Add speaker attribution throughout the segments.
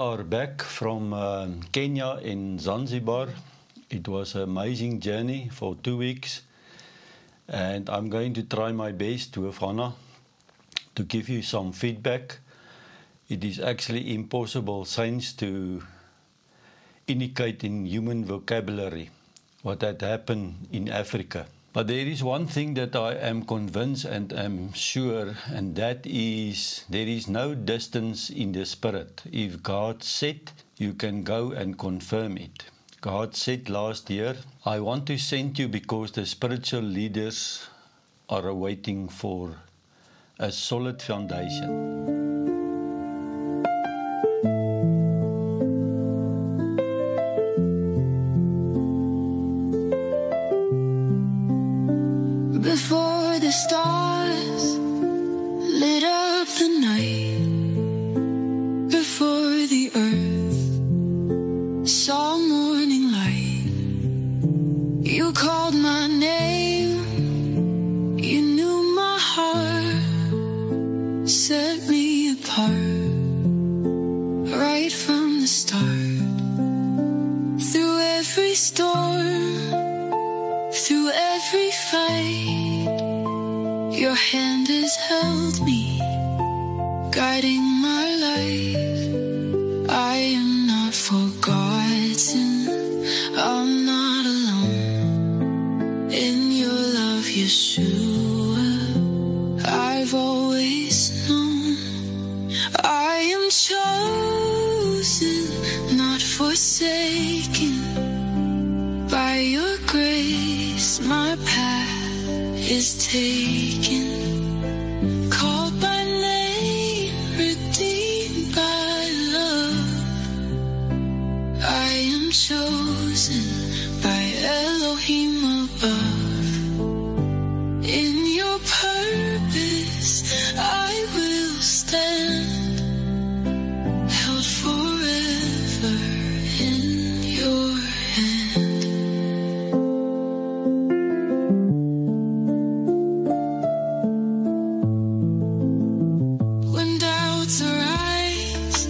Speaker 1: are back from Kenya in Zanzibar. It was an amazing journey for 2 weeks. And I'm going to try my best with Hannah to give you some feedback. It is actually impossible science to indicate in human vocabulary what had happened in Africa. But there is one thing that I am convinced and am sure, and that is there is no distance in the spirit. If God said, you can go and confirm it. God said last year, I want to send you because the spiritual leaders are awaiting for a solid foundation.
Speaker 2: Before the stars lit up the night, before the earth saw morning light, you called my name, you knew my heart, set me apart, right from the start. Through every storm, through every fight, your hand has held me, guiding my life. I am not forgotten, I'm not alone. In your love, Yeshua, I've always known. I am chosen, not forsaken. By your grace, my path is taken. Called by name, redeemed by love. I am chosen by Elohim above. In your purpose, I will stand, held forever in your hand. When doubts arise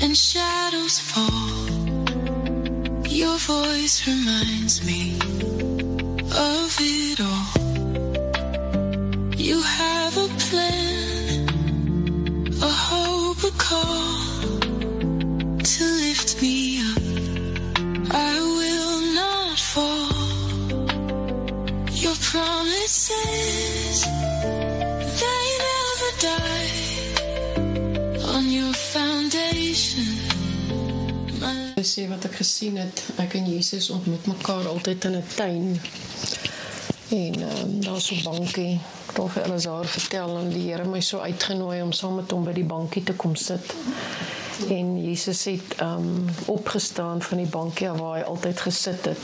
Speaker 2: and shadows fall, your voice reminds me of it all. You have a plan, a hope, a call to lift me up. I will not fall. Your promises, they never die. On your foundation, my
Speaker 3: Sê wat ek gesien het, ek en Jesus ontmoet mekaar altyd in 'n tuin. En daar's so 'n bankie. Ek het al vir Elazar vertel en die Here my so uitgenooi om saam met hom by die bankie te kom sit. En Jesus het opgestaan van die bankie waar hy altyd gesit het.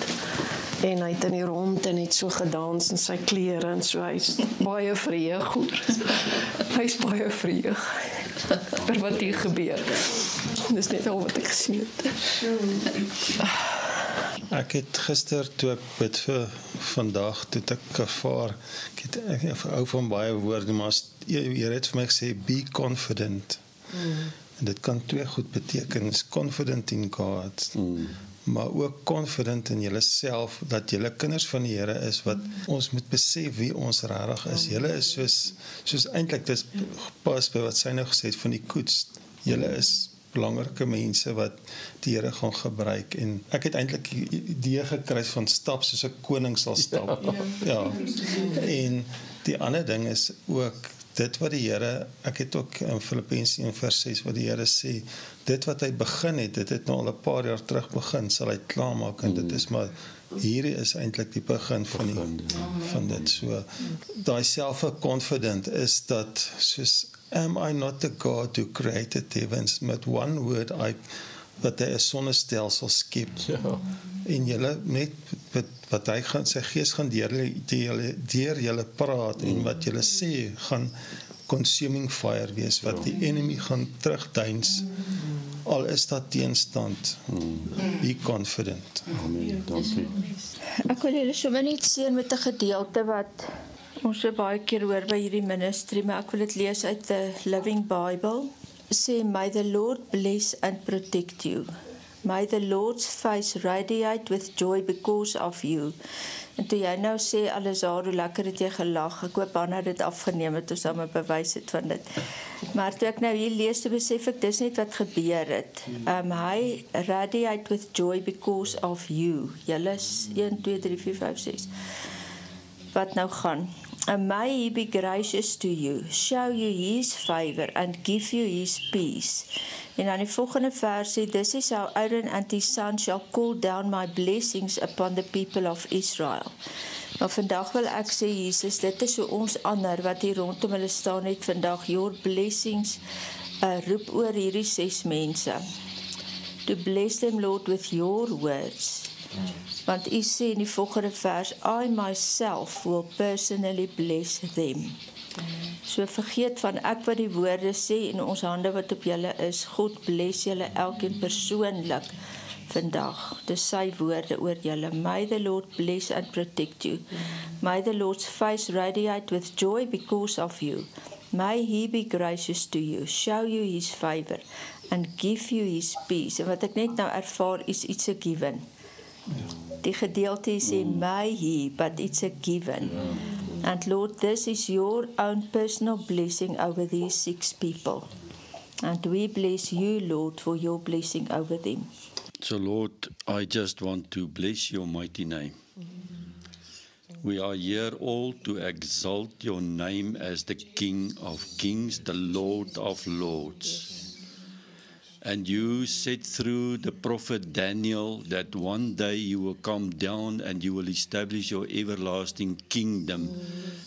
Speaker 3: En hy het in die rond en het so gedans in sy klere en so. Hy's baie vreug. Hy's baie vreug oor wat hier gebeur. Dis net al wat ek gesien het.
Speaker 4: Ek het gister toe ek bid vir vandag, toe ek ervaar, ek hou van baie woorde, maar jy het vir my gesê, be confident. En dit kan twee goed beteken, is confident in God, maar ook confident in julle self, dat julle kinders van die Here is, wat ons moet besef wie ons regtig is. Julle is soos eintlik, dis pas by wat sy nou gesê het van die koets, julle is belangrike mense wat die Here gaan gebruik, en ek het eintlik die idee gekry van stap soos 'n koning sal stap. Ja. En die ander ding is ook dit wat die Here, ek het ook in Filippense 1:6 wat die Here sê, dit wat hy begin het, dit het nou al 'n paar jaar terug begin, sal hy klaarmaak, en dit is maar, hierdie is eintlik die begin van dit. So, daai self-confident is dat, soos, am I not the God who created heavens, met one word, wat hy 'n sonnestelsel skep, en julle net, wat hy gaan, sy gees gaan deur julle praat, en wat julle sê, gaan consuming fire wees, wat die enemy gaan terugduins, al is dat teenstand. Be confident.
Speaker 1: Amen, dankie.
Speaker 5: Ek wil julle sommer net seën met 'n gedeelte wat ons so baie keer hoor by hierdie ministry, maar ek wil dit lees uit the Living Bible, sê, may the Lord bless and protect you. May the Lord's face radiate with joy because of you. En toe jy nou sê, Alizar, hoe lekker het jy gelag. Ek hoop Hanna dit afgeneem het, ons al bewys het van dit. Maar toe ek nou hier lees, toe besef ek, dis net wat gebeur het. Hy radiate with joy because of you. Julle is 1, 2, 3, 4, 5, 6. Wat nou gaan? And may he be gracious to you, show you his favor, and give you his peace. En dan die volgende vers sê, this is how Aaron and his son shall call down my blessings upon the people of Israel. Maar vandag wil ek sê, Jesus, dit is so ons ander, wat hier rondom hulle staan het vandag, your blessings, roep oor hierdie 6 mense. To bless them, Lord, with your words. Want u sê in die volgende vers, I myself will personally bless them. So vergeet van ek wat die woorde sê en ons hande wat op julle is. God bless julle elkeen persoonlik vandag. Dis sy woorde oor julle. May the Lord bless and protect you. May the Lord's face radiate with joy because of you. May he be gracious to you, show you his favor and give you his peace. En wat ek net nou ervaar is it's a given. Die gedeelte sê may he, but it's a given. And Lord, this is your own personal blessing over these 6 people. And we bless you, Lord, for your blessing over them.
Speaker 1: So Lord, I just want to bless your mighty name. We are here all to exalt your name as the King of Kings, the Lord of Lords. And you said through the prophet Daniel that one day you will come down and you will establish your everlasting kingdom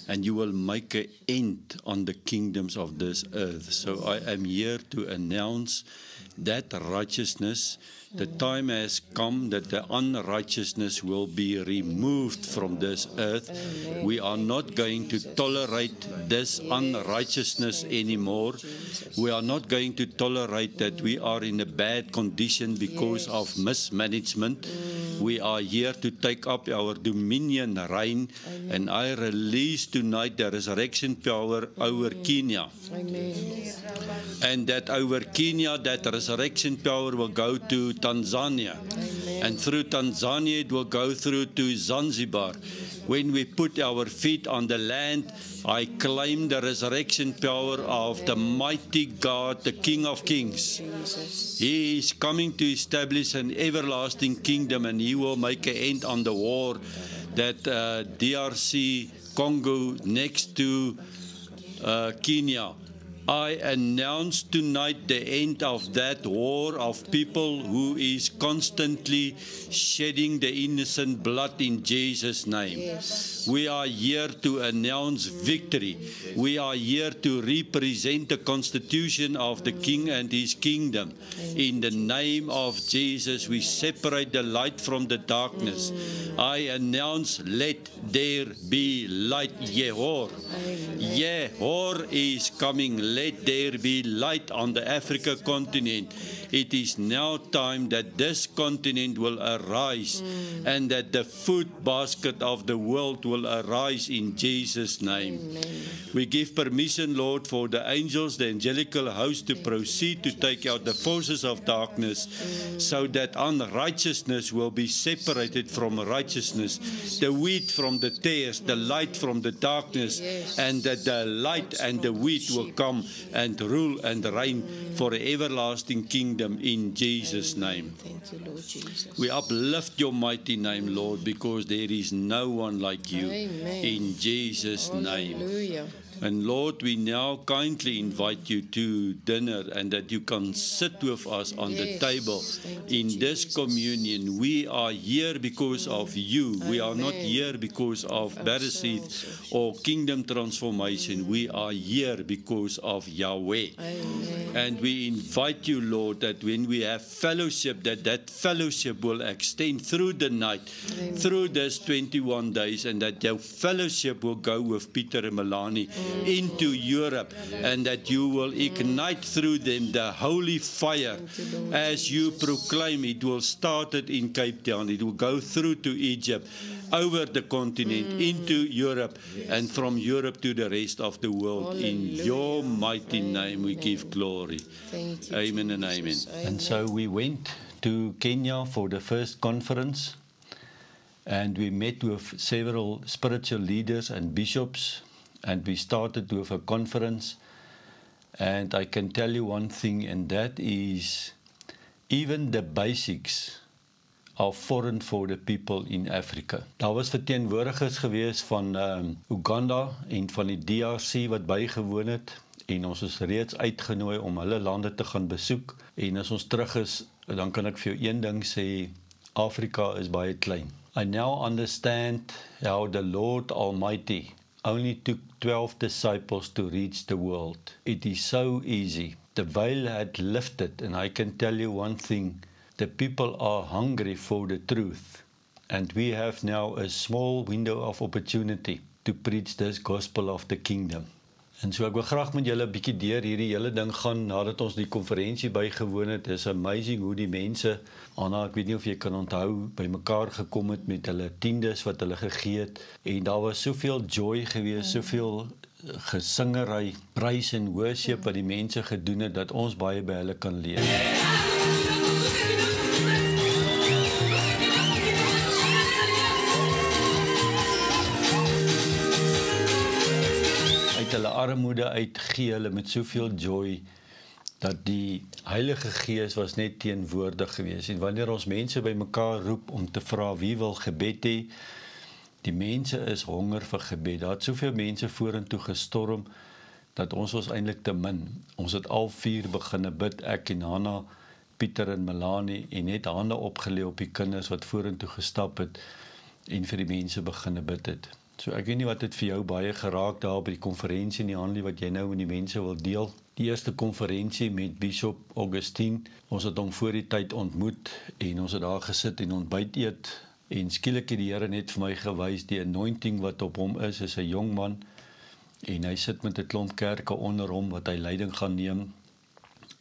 Speaker 1: and you will make an end on the kingdoms of this earth. So I am here to announce that righteousness. The time has come that the unrighteousness will be removed from this earth.
Speaker 3: Amen.
Speaker 1: We are not going to tolerate this unrighteousness anymore. We are not going to tolerate that we are in a bad condition because of mismanagement. We are here to take up our dominion reign. And I release tonight the resurrection power over Kenya.
Speaker 3: Amen.
Speaker 1: And that over Kenya, that resurrection power will go to Tanzania.
Speaker 3: Amen.
Speaker 1: And through Tanzania, it will go through to Zanzibar. When we put our feet on the land, I claim the resurrection power of the mighty God, the King of Kings.
Speaker 3: Jesus.
Speaker 1: He is coming to establish an everlasting kingdom, and he will make an end on the war that DRC, Congo, next to Kenya. I announce tonight the end of that war of people who is constantly shedding the innocent blood in Jesus' name.
Speaker 3: Yes.
Speaker 1: We are here to announce victory. We are here to represent the constitution of the King and his kingdom. In the name of Jesus, we separate the light from the darkness. I announce, let there be light. Yehor. Yehor is coming. Let there be light on the Africa continent. It is now time that this continent will arise and that the food basket of the world will arise in Jesus' name.
Speaker 3: Amen.
Speaker 1: We give permission, Lord, for the angels, the angelical host to proceed to take out the forces of darkness so that unrighteousness will be separated from righteousness, the wheat from the tares, the light from the darkness, and that the light and the wheat will come and rule and reign for an everlasting kingdom in Jesus' name.
Speaker 3: Thank you, Lord Jesus.
Speaker 1: We uplift your mighty name, Lord, because there is no one like you.
Speaker 3: Amen.
Speaker 1: In Jesus' name.
Speaker 3: Hallelujah.
Speaker 1: And Lord, we now kindly invite you to dinner and that you can sit with us on the
Speaker 3: Yes.
Speaker 1: table
Speaker 3: Thank you,
Speaker 1: in this
Speaker 3: Jesus.
Speaker 1: communion. We are here because of you. We are not
Speaker 3: Amen.
Speaker 1: here because of Bereshith
Speaker 3: Ourselves.
Speaker 1: or kingdom transformation. We are here because of Yahweh.
Speaker 3: Amen.
Speaker 1: And we invite you, Lord, that when we have fellowship, that fellowship will extend through the night, through this 21 days, and that your fellowship will go with Peter and Melanie into Europe, and that you will ignite through them the holy fire as you proclaim. It will start it in Cape Town. It will go through to Egypt, over the continent into Europe and from Europe to the rest of the world. In your mighty name we give glory.
Speaker 3: Thank you,
Speaker 1: Amen and
Speaker 3: Jesus.
Speaker 1: amen. And so we went to Kenya for the first conference, and we met with several spiritual leaders and bishops, and we started with a conference. And I can tell you one thing, and that is even the basics are foreign for the people in Africa. Daar was verteenwoordigers gewees van Uganda en van die DRC wat bygewoon het, en ons is reeds uitgenooi om hulle lande te gaan besoek. En as ons terug is, dan kan ek vir jou een ding sê, Afrika is baie klein. I now understand how the Lord Almighty only took 12 disciples to reach the world. It is so easy. The veil had lifted, and I can tell you one thing, the people are hungry for the truth, and we have now a small window of opportunity to preach this gospel of the kingdom. En so ek wil graag met julle 'n bietjie deur hierdie hele ding gaan nadat ons die konferensie bygewoon het. It's amazing hoe die mense, Anna, ek weet nie of jy kan onthou, by mekaar gekom het met hulle tiendes wat hulle gegee het, en daar was soveel joy gewees, soveel gesingery, praise en worship wat die mense gedoen het, dat ons baie by hulle kan leer. Uit hulle armoede uitgee hulle met soveel joy, dat die Heilige Gees was net teenwoordig gewees. En wanneer ons mense by mekaar roep om te vra wie wil gebed hê, die mense is honger vir gebed. Daar het soveel mense vorentoe gestorm, dat ons was eintlik te min. Ons het al 4 beginne bid, ek en Hanna, Pieter en Melanie, en net hande opgelê op die kinders wat vorentoe gestap het, en vir die mense beginne bid het. So ek weet nie wat het vir jou baie geraak daar by die konferensie nie, Hanlie, wat jy nou met die mense wil deel. Die eerste konferensie met Bishop Augustine, ons het hom voor die tyd ontmoet, en ons het daar gesit en ontbyt eet, en skielik het die Here net vir my gewys, die anointing wat op hom is 'n jong man, en hy sit met 'n klomp kerke onder hom, wat hy leiding gaan neem,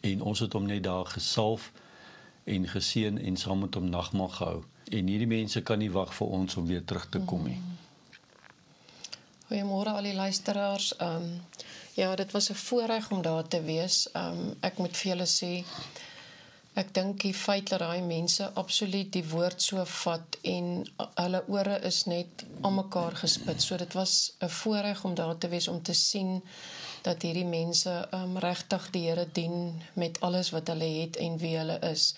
Speaker 1: en ons het hom net daar gesalf, en geseën, en saam met hom nagmaal gehou, en hierdie mense kan nie wag vir ons om weer terug te kom nie.
Speaker 3: Goeiemôre al die luisteraars. Ja, dit was 'n voorreg om daar te wees. Ek moet vir julle sê, ek dink die feit dat daai mense absoluut die woord so vat en hulle ore is net aan mekaar gespit. So dit was 'n voorreg om daar te wees, om te sien dat hierdie mense regtig die Here dien met alles wat hulle het en wie hulle is.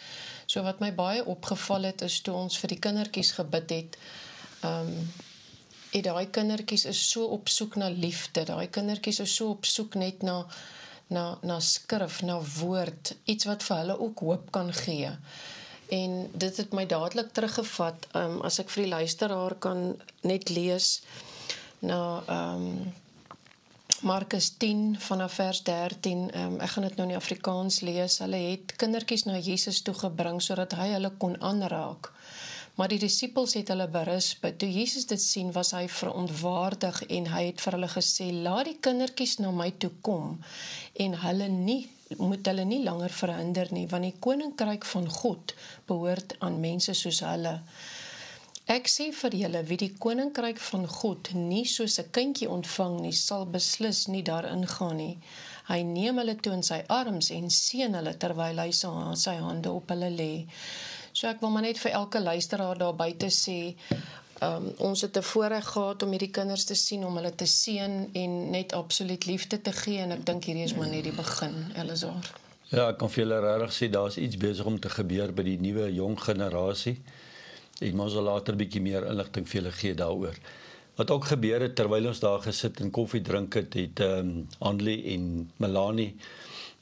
Speaker 3: So wat my baie opgeval het, is toe ons vir die kindertjies gebid het, daai kindertjies is so op soek na liefde, daai kindertjies is so op soek net na skrif, na woord, iets wat vir hulle ook hoop kan gee. En dit het my dadelik teruggevat, as ek vir die luisteraar kan net lees, na Markus 10 vanaf vers 13, ek gaan dit nou in die Afrikaans lees, hulle het kindertjies na Jesus toe gebring, sodat hy hulle kon aanraak. Maar die disippels het hulle berisp. Toe Jesus dit sien, was hy verontwaardig en hy het vir hulle gesê, laat die kindertjies na my toe kom en moet hulle nie langer verhinder nie, want die koninkryk van God behoort aan mense soos hulle. Ek sê vir julle, wie die koninkryk van God nie soos 'n kindjie ontvang nie, sal beslis nie daarin gaan nie. Hy neem hulle toe in sy arms en seën hulle terwyl hy sy hande op hulle lê. So ek wil maar net vir elke luisteraar daar buite sê, ons het 'n voorreg gehad om hierdie kinders te sien, om hulle te seën en net absoluut liefde te gee, en ek dink hierdie is maar net die begin, Elazar.
Speaker 1: Ja, ek kan vir julle regtig sê, daar is iets besig om te gebeur by die nuwe jong generasie, en ons sal later 'n bietjie meer inligting vir julle gee daaroor. Wat ook gebeur het, terwyl ons daar gesit en koffie drink het, Hanlie en Melanie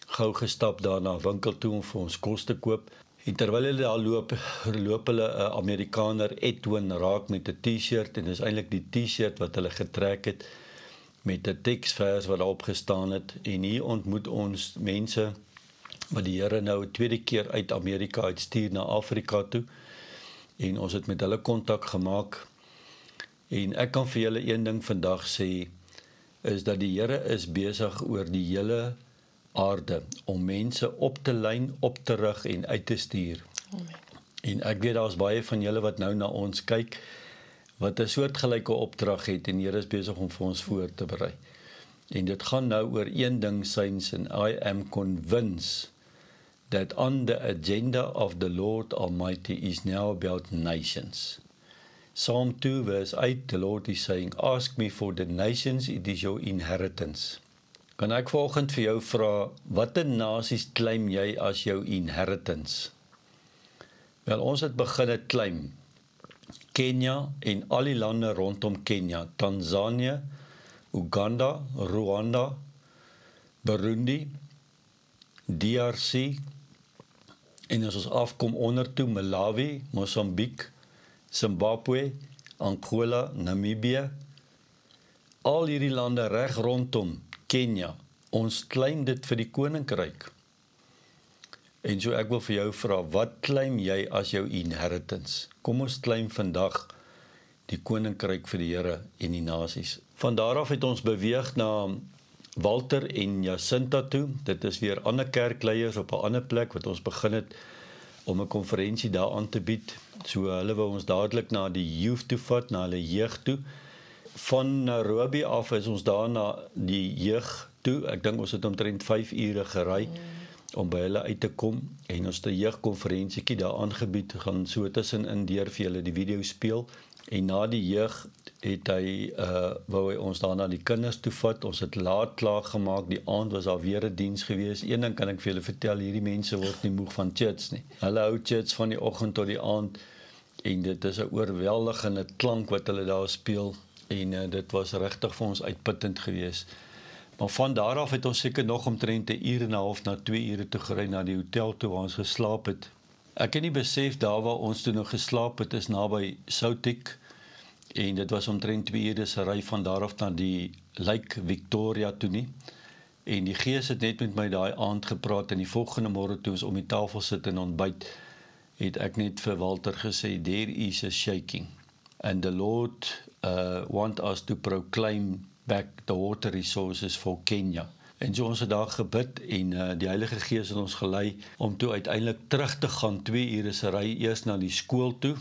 Speaker 1: gou gestap daar na 'n winkel toe om vir ons kos te koop. En terwyl hulle daar loop hulle 'n Amerikaner Edwin raak met 'n T-shirt, en dis eintlik die T-shirt wat hulle getrek het met 'n teksvers wat daarop gestaan het, en hier ontmoet ons mense wat die Here nou 'n tweede keer uit Amerika uitstuur na Afrika toe, en ons het met hulle kontak gemaak, en ek kan vir julle een ding vandag sê, is dat die Here is besig oor die hele aarde, om mense op te lyn, op te rig en uit te stuur. Amen. En ek weet, daar is baie van julle wat nou na ons kyk, wat 'n soortgelyke opdrag het en die Here is besig om vir ons voor te berei. En dit gaan nou oor een ding, saints, and I am convinced that on the agenda of the Lord Almighty is now about nations. Psalm 2 verse 8, the Lord is saying, ask me for the nations, it is your inheritance. Kan ek vanoggend vir jou vra, watter nasies claim jy as jou inheritance? Wel, ons het begin claim Kenia en al die lande rondom Kenia, Tanzanië, Uganda, Rwanda, Burundi, DRC, en as ons afkom onder toe, Malawi, Mosambik, Zimbabwe, Angola, Namibië, al hierdie lande reg rondom Kenia, ons claim dit vir die koninkryk. En so ek wil vir jou vra, wat claim jy as jou inheritance? Kom ons claim vandag die koninkryk vir die Here en die nasies. Van daar af het ons beweeg na Walter en Jacinta toe. Dit is weer ander kerkleiers op 'n ander plek wat ons begin het om 'n konferensie daar aan te bied. So hulle wou ons dadelik na die youth toe vat, na hulle jeug toe. Van Nairobi af is ons daar na die jeug toe. Ek dink ons het omtrent 5 ure gery om by hulle uit te kom en ons het 'n jeugkonferensietjie daar aangebied, gaan so tussenin deur vir julle die video speel. En na die jeug het hy, wou hy ons daar na die kinders toe vat. Ons het laat klaar gemaak, die aand was daar weer 'n diens gewees. Een ding kan ek vir julle vertel, hierdie mense word nie moeg van church nie. Hulle hou church van die oggend tot die aand en dit is 'n oorweldigende klank wat hulle daar speel en dit was regtig vir ons uitputtend gewees. Maar van daar af het ons seker nog omtrent 'n uur en 'n half na 2 ure toe gery na die hotel toe waar ons geslaap het. Ek het nie besef daar waar ons toe nog geslaap het is naby Soutik en dit was omtrent 2 ure se ry van daar af na die Lake Victoria toe nie. En die Gees het net met my daai aand gepraat en die volgende môre toe ons om die tafel sit en ontbyt, het ek net vir Walter gesê, there is a shaking and the Lord want us to proclaim back the water resources for Kenya. En so ons het daar gebid en die Heilige Gees het ons gelei om toe uiteindelik terug te gaan 2 ure se ry eers na die skool toe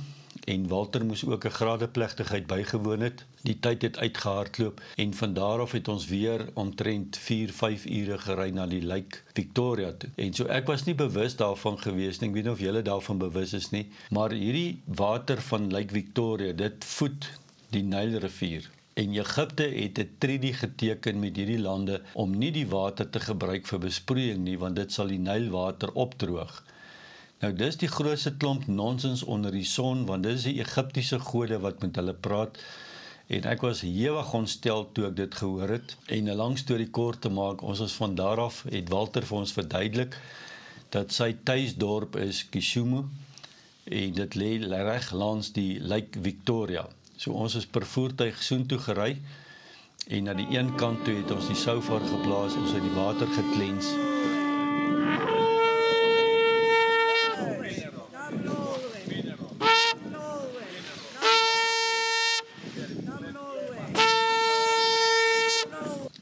Speaker 1: en Walter moes ook 'n gradeplegtigheid bygewoon het. Die tyd het uitgehardloop en van daar af het ons weer omtrent 4-5 ure gery na die Lake Victoria toe. En so ek was nie bewus daarvan gewees nie, ek weet nie of julle daarvan bewus is nie, maar hierdie water van Lake Victoria, dit voed die Nylrivier. En Egipte het 'n treaty geteken met hierdie lande om nie die water te gebruik vir besproeiing nie, want dit sal die Nylwater opdroog. Nou dis die grootste klomp nonsens onder die son, want dis die Egiptiese gode wat met hulle praat. En ek was hewig ontstel toe ek dit gehoor het. En 'n lang storie kort te maak, ons is van daar af, het Walter vir ons verduidelik, dat sy tuisdorp is Kisumu, en dit lê reg langs die Lake Victoria. So ons is per voertuig soontoe gery, en na die een kant toe het ons die shofar geblaas, ons het die water geklens.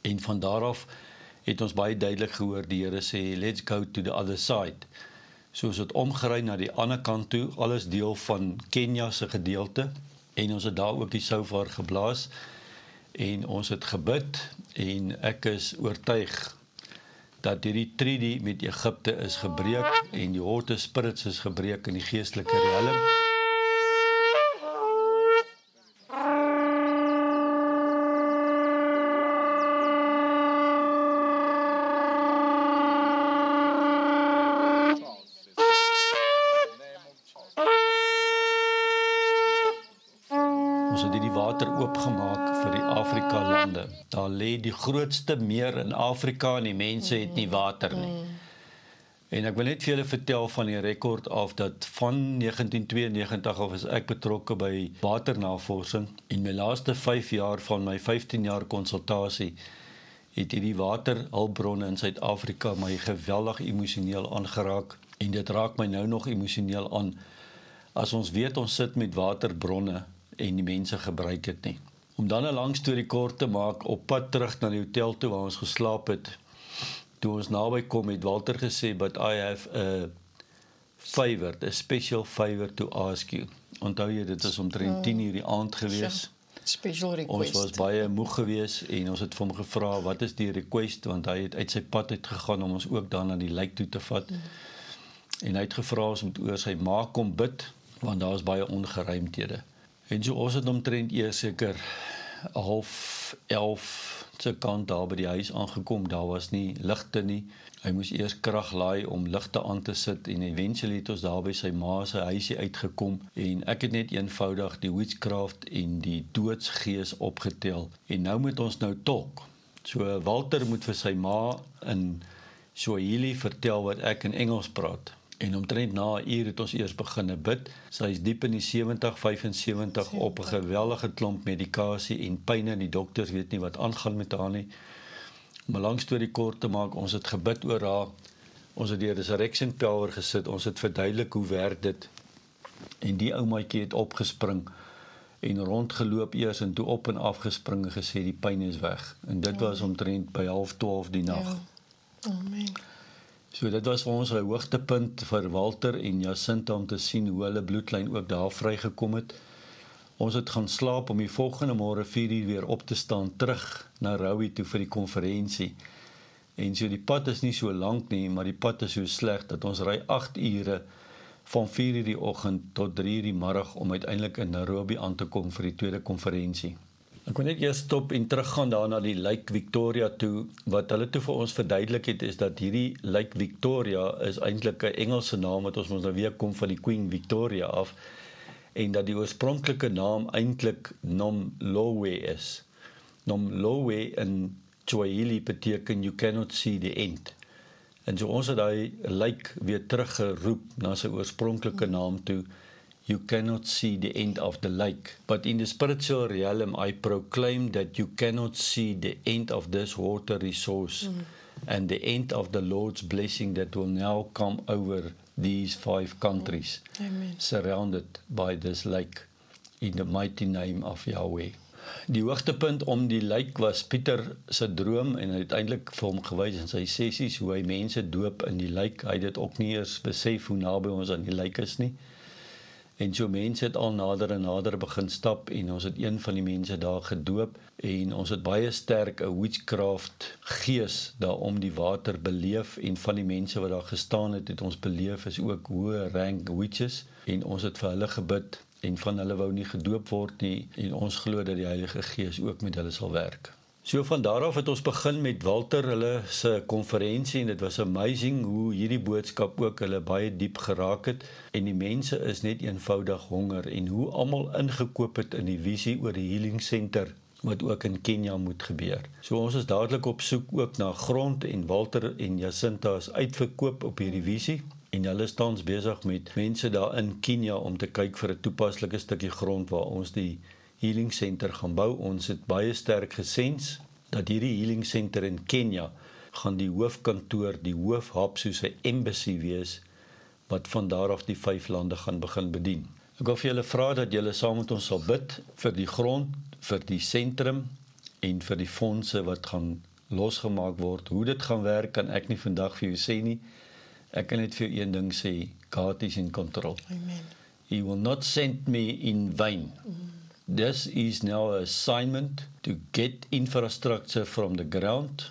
Speaker 1: En van daar af het ons baie duidelik gehoor, die Here sê, let's go to the other side. So ons het omgery na die ander kant toe, alles deel van Kenia se gedeelte, en ons het daar ook die shofar geblaas, en ons het gebid, en ek is oortuig dat hierdie treaty met Egipte is gebreek, en die Holy Spirits is gebreek in die geestelike realm. Ons het die water oopgemaak vir die Afrika lande. Daar lê die grootste meer in Afrika en die mense het nie water nie. En ek wil net vir julle vertel van die rekord af dat van 1992 af is ek betrokke by waternavorsing en my laaste 5 jaar van my 15 jaar konsultasie het hierdie waterhulpbronne in Suid-Afrika my geweldig emosioneel aangeraak en dit raak my nou nog emosioneel aan as ons weet ons sit met waterbronne en die mense gebruik dit nie. Om dan 'n lang storie kort te maak, op pad terug na die hotel toe waar ons geslaap het, toe ons naby kom het Walter gesê, but I have a favor, a special favor to ask you. Onthou jy, dit is omtrent 10 uur die aand gewees.
Speaker 3: Special request.
Speaker 1: Ons was baie moeg gewees en ons het vir hom gevra, wat is die request, want hy het uit sy pad uitgegaan om ons ook dan na die lijk toe te vat. En hy het gevra ons moet oor sy ma kom bid, want daar is baie ongeruimthede. En so ons het omtrent eers seker 10:30 se kant daar by die huis aangekom, daar was nie ligte nie. Hy moes eers krag laai om ligte aan te sit en eventually het ons daar by sy ma se huisie uitgekom en ek het net eenvoudig die witchcraft en die doodsgees opgetel en nou moet ons nou talk. So Walter moet vir sy ma in Swahili vertel wat ek in Engels praat. En omtrent na 'n uur het ons eers begin bid. Sy is diep in die 70, 75 op 'n geweldige klomp medikasie en pyn en die dokters weet nie wat aangaan met haar nie. Om 'n lang storie kort te maak, ons het gebid oor haar. Ons het die resurrection power gesit. Ons het verduidelik hoe werk dit. En die ou maatjie het opgespring en rondgeloop eers en toe op en af gespring en gesê die pyn is weg. En dit was omtrent by 11:30 die nag.
Speaker 3: Ja. Amen.
Speaker 1: So dit was vir ons 'n hoogtepunt vir Walter en Jacinta om te sien hoe hulle bloedlyn ook daar vrygekom het. Ons het gaan slaap om die volgende môre 4 uur weer op te staan terug na Rowie toe vir die konferensie. En so die pad is nie so lank nie, maar die pad is so sleg dat ons ry 8 ure van 4 uur die oggend tot 3 uur die middag om uiteindelik in Nairobi aan te kom vir die tweede konferensie. Ek kon net eers stop en teruggaan daar na die Lake Victoria toe. Wat hulle toe vir ons verduidelik het is dat hierdie Lake Victoria is eintlik 'n Engelse naam wat ons nou weer kom van die Queen Victoria af en dat die oorspronklike naam eintlik Nomlowe is. Nomlowe in Swahili beteken you cannot see the end. En so ons het daai lake weer teruggeroep na sy oorspronklike naam toe. You cannot see the end of the lake. But in the spiritual realm, I proclaim that you cannot see the end of this water resource and the end of the Lord's blessing that will now come over these 5 countries
Speaker 3: Amen.
Speaker 1: surrounded by this lake in the mighty name of Yahweh. Die hoogtepunt om die lake was Pieter se droom en uiteindelik vir hom gewys in sy sessies hoe hy mense doop in die lake. Hy het dit ook nie eers besef hoe naby ons aan die lake is nie. En so mense het al nader en nader begin stap en ons het een van die mense daar gedoop en ons het baie sterk 'n witchcraft gees daar om die water beleef en van die mense wat daar gestaan het ons beleef is ook hoë rank witches en ons het vir hulle gebid en van hulle wou nie gedoop word nie en ons glo dat die Heilige Gees ook met hulle sal werk. So van daar af het ons begin met Walter hulle se konferensie en dit was amazing hoe hierdie boodskap ook hulle baie diep geraak het en die mense is net eenvoudig honger en hoe almal ingekoop het in die visie oor die healing center wat ook in Kenia moet gebeur. So ons is dadelik op soek ook na grond en Walter en Jacinta is uitverkoop op hierdie visie en hulle is tans besig met mense daar in Kenia om te kyk vir 'n toepaslike stukkie grond waar ons die healing center gaan bou. Ons het baie sterk gesens dat hierdie healing center in Kenia gaan die hoofkantoor, die hoofhub soos 'n embassy wees wat van daar af die 5 lande gaan begin bedien. Ek wil vir julle vra dat julle saam met ons sal bid vir die grond, vir die sentrum en vir die fondse wat gaan losgemaak word. Hoe dit gaan werk kan ek nie vandag vir jou sê nie. Ek kan net vir jou een ding sê, God is in control.
Speaker 3: Amen.
Speaker 1: He will not send me in vain. This is now an assignment to get infrastructure from the ground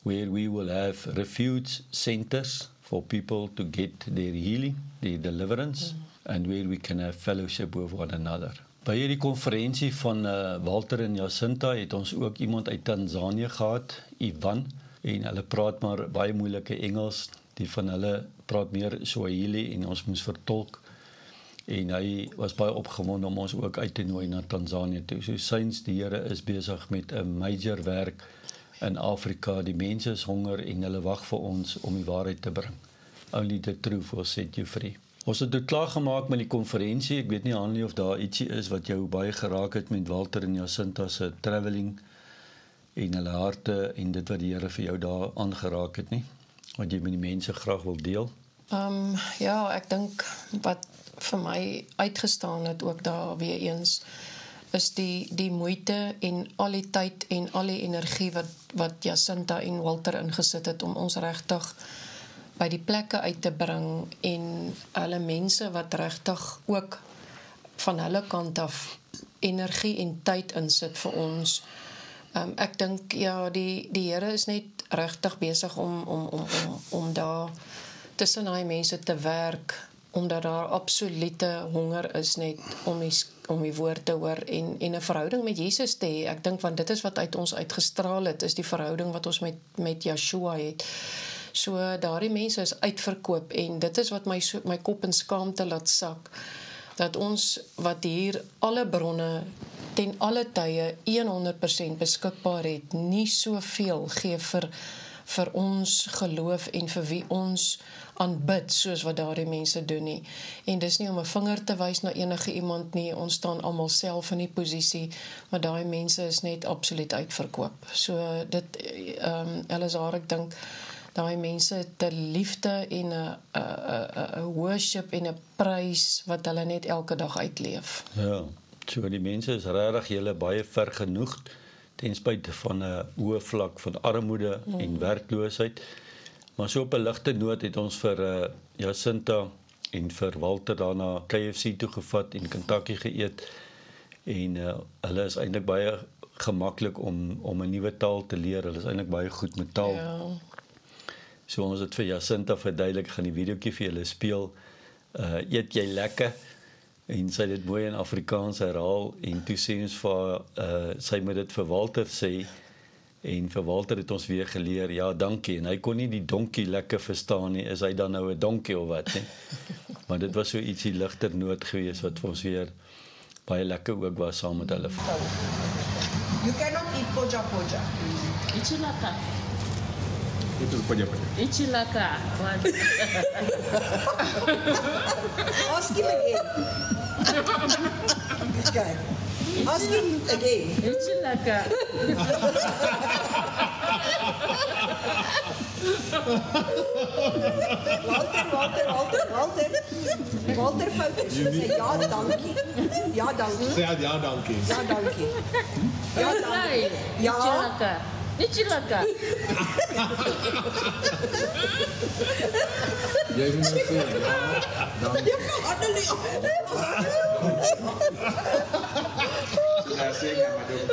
Speaker 1: where we will have refuge centers for people to get their healing, their deliverance, and where we can have fellowship with one another. By hierdie konferensie van Walter en Jacinta het ons ook iemand uit Tanzanië gehad, Ivan, en hulle praat maar baie moeilike Engels. Die van hulle praat meer Swahili en ons moes vertolk. En hy was baie opgewonde om ons ook uit te nooi na Tanzanië toe. So syns die Here is besig met 'n major werk in Afrika. Die mense is honger en hulle wag vir ons om die waarheid te bring. Only the truth will set you free. Ons het dit klaar gemaak met die konferensie. Ek weet nie Hanlie of daar ietsie is wat jou baie geraak het met Walter en Jacinta se traveling en hulle harte en dit wat die Here vir jou daar aangeraak het nie. Wat jy met die mense graag wil deel.
Speaker 3: Ja, ek dink wat vir my uitgestaan het ook daar weer eens is die moeite en al die tyd en al die energie wat Jacinta en Walter ingesit het om ons regtig by die plekke uit te bring en hulle mense wat regtig ook van hulle kant af energie en tyd insit vir ons. Ek dink ja, die Here is net regtig besig om daar tussen daai mense te werk, omdat daar absolute honger is net om die woord te hoor en 'n verhouding met Jesus te hê. Ek dink want dit is wat uit ons uitgestraal het, is die verhouding wat ons met Yeshua het. So daardie mense is uitverkoop en dit is wat my kop in skaamte laat sak, dat ons wat hier alle bronne ten alle tye 100% beskikbaar het, nie soveel gee vir ons geloof en vir wie ons aanbid soos wat daardie mense doen nie. En dis nie om 'n vinger te wys na enige iemand nie, ons staan almal self in die posisie, maar daai mense is net absoluut uitverkoop. So dit Elazar, ek dink daai mense het 'n liefde en 'n worship en 'n prys wat hulle net elke dag uitleef.
Speaker 1: Ja, so die mense is regtig julle baie vergenoegd ten spyte van 'n hoë vlak van armoede en werkloosheid. Maar so op 'n ligte noot het ons vir Jacinta en vir Walter daarna KFC toe gevat en Kentucky geëet. En hulle is eintlik baie gemaklik om 'n nuwe taal te leer. Hulle is eintlik baie goed met taal.
Speaker 3: Ja.
Speaker 1: So ons het vir Jacinta verduidelik, gaan die videoetjie vir julle speel. Eet jy lekker? En sy het dit mooi in Afrikaans herhaal en toe sê ons vir sy moet dit vir Walter sê. En vir Walter het ons weer geleer, ja, dankie. En hy kon nie die donkie lekker verstaan nie. Is hy dan nou 'n donkie of wat, nie? Maar dit was so ietsie ligter noot gewees wat vir ons weer baie lekker ook was saam met hulle.
Speaker 6: You cannot eat poja poja.
Speaker 7: Ichilaka.
Speaker 8: Itu poja poja.
Speaker 7: Ichilaka.
Speaker 6: Ask him again. This guy. Ask him again.
Speaker 7: Ichilaka.
Speaker 6: Walter focus. Say ja, dankie. Ja, dankie.
Speaker 8: Sê ja, dankie.
Speaker 6: Ja, dankie. Ja, dankie. Ja.
Speaker 7: Ichilaka. Ichilaka.
Speaker 8: Jy moet sê ja, dankie.
Speaker 6: Jy kan handelie op.
Speaker 8: Ja, sê ja, maar doen.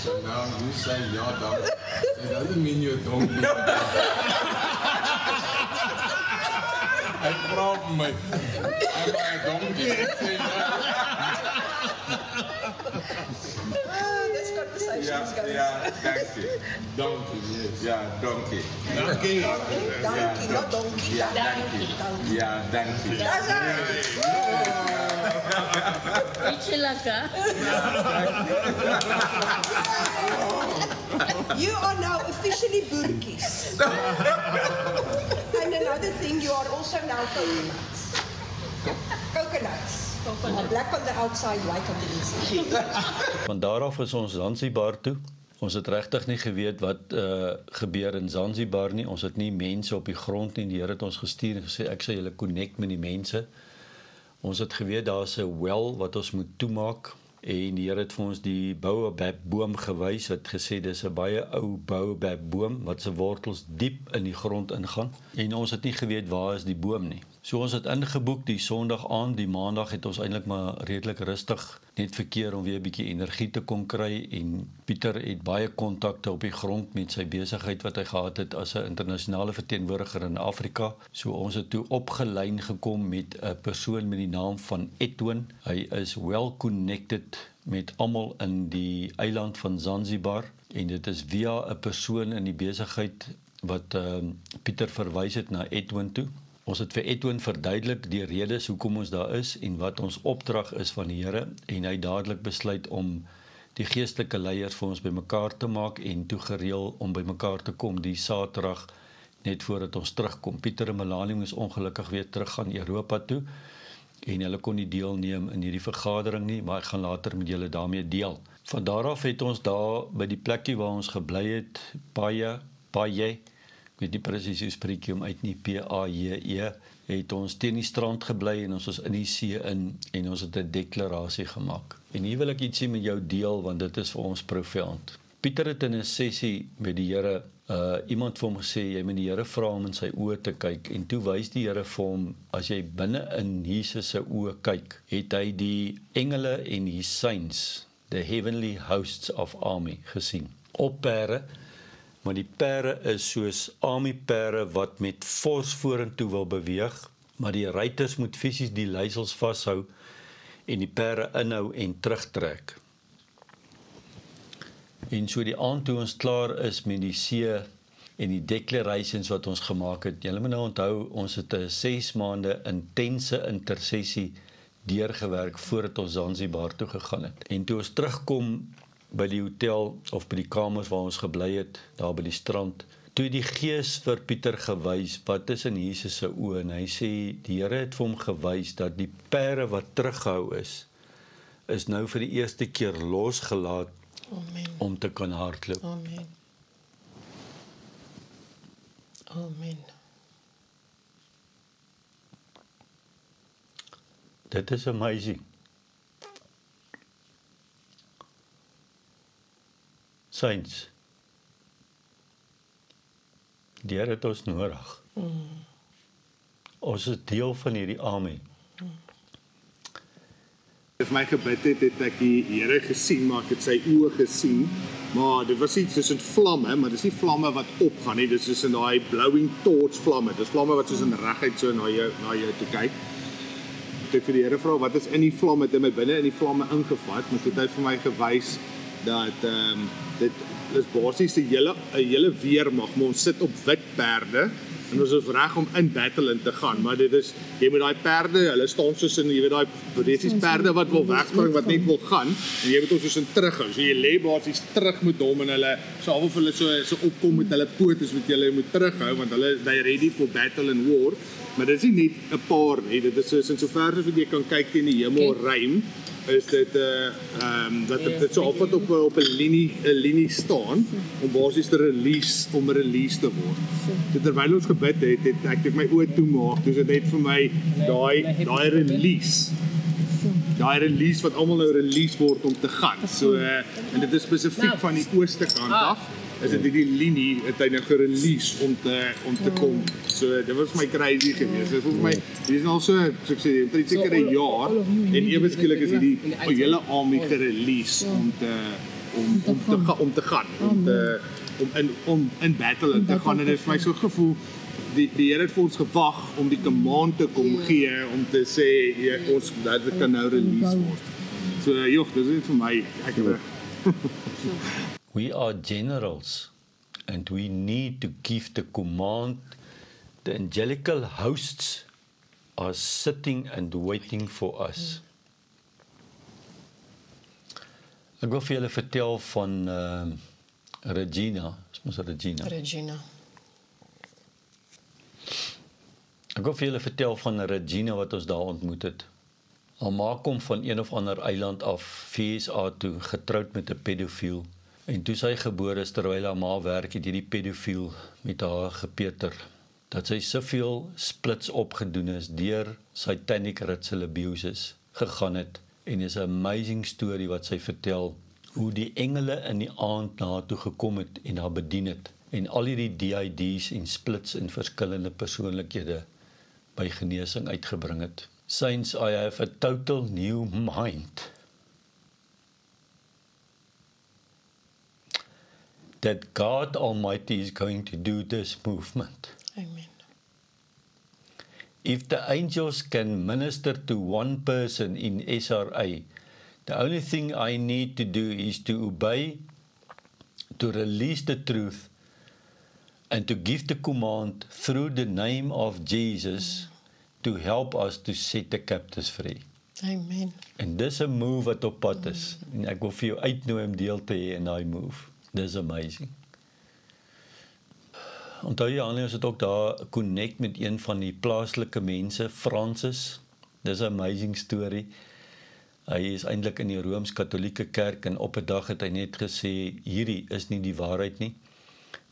Speaker 8: So now you say ja, dankie. It doesn't mean you're donkey. Hy vra vir my, am I a donkey? Ek sê ja.
Speaker 6: This conversation is going.
Speaker 8: Ja, dankie. Donkey, yes. Ja, donkey. Donkey.
Speaker 6: Dankie, not donkey.
Speaker 8: Ja, dankie. Ja, dankie.
Speaker 6: That's right.
Speaker 7: Ichilaka.
Speaker 6: You are now officially Burkies. And another thing, you are also now coconuts. Coconuts. Black on the outside, white on the inside.
Speaker 1: Van daar af is ons Zanzibar toe. Ons het regtig nie geweet wat gebeur in Zanzibar nie. Ons het nie mense op die grond nie. Die Here het ons gestuur en gesê ek sal julle connect met die mense. Ons het geweet daar's 'n well wat ons moet toemaak en die Here het vir ons die baobab boom gewys, het gesê dis 'n baie ou baobab boom wat se wortels diep in die grond ingaan en ons het nie geweet waar is die boom nie. So ons het ingeboek die Sondag aand, die Maandag het ons eintlik maar redelik rustig net verkeer om weer 'n bietjie energie te kon kry en Pieter het baie kontakte op die grond met sy besigheid wat hy gehad het as 'n internasionale verteenwoordiger in Afrika. So ons het toe opgelyn gekom met 'n persoon met die naam van Edwin. Hy is well connected met almal in die eiland van Zanzibar en dit is via 'n persoon in die besigheid wat Pieter verwys het na Edwin toe. Ons het vir Edwin verduidelik die redes hoekom ons daar is en wat ons opdrag is van die Here en hy dadelik besluit om die geestelike leiers vir ons bymekaar te maak en toe gereël om bymekaar te kom die Saterdag net voordat ons terugkom. Pieter en Melanie moes ongelukkig weer terug gaan Europa toe en hulle kon nie deelneem in hierdie vergadering nie, maar ek gaan later met julle daarmee deel. Van daar af het ons daar by die plekkie waar ons gebly het, Paye, ek weet nie presies hoe spreek jy hom uit nie, P-A-J-E, het ons teen die strand gebly en ons was in die see in en ons het 'n deklarasie gemaak. En hier wil ek ietsie met jou deel want dit is vir ons profound. Pieter het in 'n sessie met die Here, iemand vir hom gesê, jy moet die Here vra om in sy oë te kyk, en toe wys die Here vir hom, as jy binne in Jesus se oë kyk, het hy die engele en die saints, the heavenly hosts of army, gesien, op perde, maar die perde is soos army perde wat met fors vorentoe wil beweeg, maar die ruiters moet fisies die leiersels vashou en die perde inhou en terugtrek. En so die aand toe ons klaar is met die see en die declarations wat ons gemaak het, julle moet nou onthou, ons het 'n 6 maande intense intersessie deurgewerk voordat ons Zanzibar toe gegaan het. En toe ons terugkom by die hotel of by die kamers waar ons gebly het, daar by die strand, toe die Gees vir Pieter gewys wat is in Jesus se oë, en hy sê die Here het vir hom gewys dat die perde wat teruggehou is nou vir die eerste keer losgelaat om te kan hardloop.
Speaker 3: Amen. Amen.
Speaker 1: Dit is amazing. Saints, die Here het ons nodig. Ons is deel van hierdie army.
Speaker 9: Vir my gebid het ek die Here gesien, maar ek het sy oë gesien, maar dit was iets tussen vlamme, maar dis nie vlamme wat opgaan nie, dis is in daai blowing torch vlamme, dis vlamme wat soos in reguit so na jou toe kyk. Ek vir die Here vra, wat is in die vlamme, het my binne in die vlamme ingevat, maar dit het vir my gewys dat dit is basies 'n hele weermag, maar ons sit op wit perde, en ons is reg om in battle in te gaan, maar dit is, jy moet daai perde, hulle staan soos in, jy weet daai basies perde wat wil wegspring, wat net wil gaan, en jy moet ons soos in terughou, so jy lê basies terug met hom, en hulle, so half of hulle so opkom met hulle pote, so wat jy moet terughou, want hulle is ready for battle and war, maar dit is nie net 'n paar nie, dit is soos in sover as wat jy kan kyk teen die hemel ruim, is dit dat dit so altyd op 'n linie staan om basies te release te word. Terwyl ons gebid het ek my oë toemaak, dus dit het vir my daai release wat almal nou release word om te gaan. So en dit is spesifiek van die ooste kant af. Is dit die linie het hy nou gerelease om te kom. So dit was my crazy geweest. Dit voel vir my dit is al so ek sê omtrent seker 'n jaar en ewe skielik is hierdie hele army gerelease om te gaan om in battle te gaan, en dit is vir my so gevoel die Here het vir ons gewag om die command te kom gee om te sê ons dat dit kan nou release word. So dit is vir my
Speaker 1: We are generals, and we need to give the command. The angelical hosts are sitting and waiting for us. Ek wil vir julle vertel van Regina.
Speaker 3: Regina.
Speaker 1: Ek wil vir julle vertel van Regina wat ons daar ontmoet het. Haar ma kom van een of ander eiland af, VSA toe, getroud met 'n pedofiel. En toe sy gebore is, terwyl haar ma werk, het hierdie pedofiel met haar gepeter, dat sy soveel splits opgedoen is deur satanic ritual abuses gegaan het. En is 'n amazing story wat sy vertel, hoe die engele in die aand na haar toe gekom het en haar bedien het, en al hierdie DID's en splits in verskillende persoonlikhede by genesing uitgebring het. Saints, I have a total new mind. That God Almighty is going to do this movement.
Speaker 3: Amen.
Speaker 1: If the angels can minister to one person in SRA, the only thing I need to do is to obey, to release the truth, and to give the command through the name of Jesus to help us to set the captives free.
Speaker 3: Amen.
Speaker 1: En dis 'n move wat op pad is. En ek wil vir jou uitnooi om deel te hê in daai move. Dis amazing. Onthou jy, ons het ook daar connect met een van die plaaslike mense, Francis. Dis 'n amazing story. Hy is eintlik in die Rooms-Katolieke kerk, en op 'n dag het hy net gesê, hierdie is nie die waarheid nie.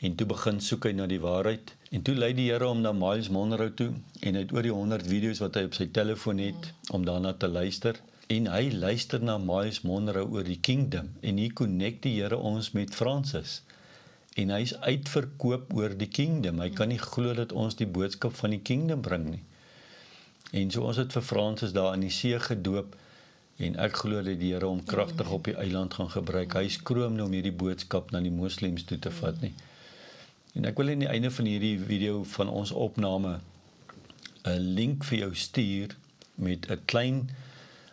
Speaker 1: En toe begin soek hy na die waarheid. En toe lei die Here hom na Miles Monroe toe, en hy het oor die 100 video's wat hy op sy telefoon het, om daarna te luister. En hy luister na Miles Monroe oor die kingdom en hier connect die Here ons met Francis. En hy is uitverkoop oor die kingdom. Hy kan nie glo dat ons die boodskap van die kingdom bring nie. En so ons het vir Francis daar in die see gedoop en ek glo dat die Here hom kragtig op die eiland gaan gebruik. Hy skroom nou om hierdie boodskap na die moslems toe te vat nie. En ek wil aan die einde van hierdie video van ons opname 'n link vir jou stuur met 'n klein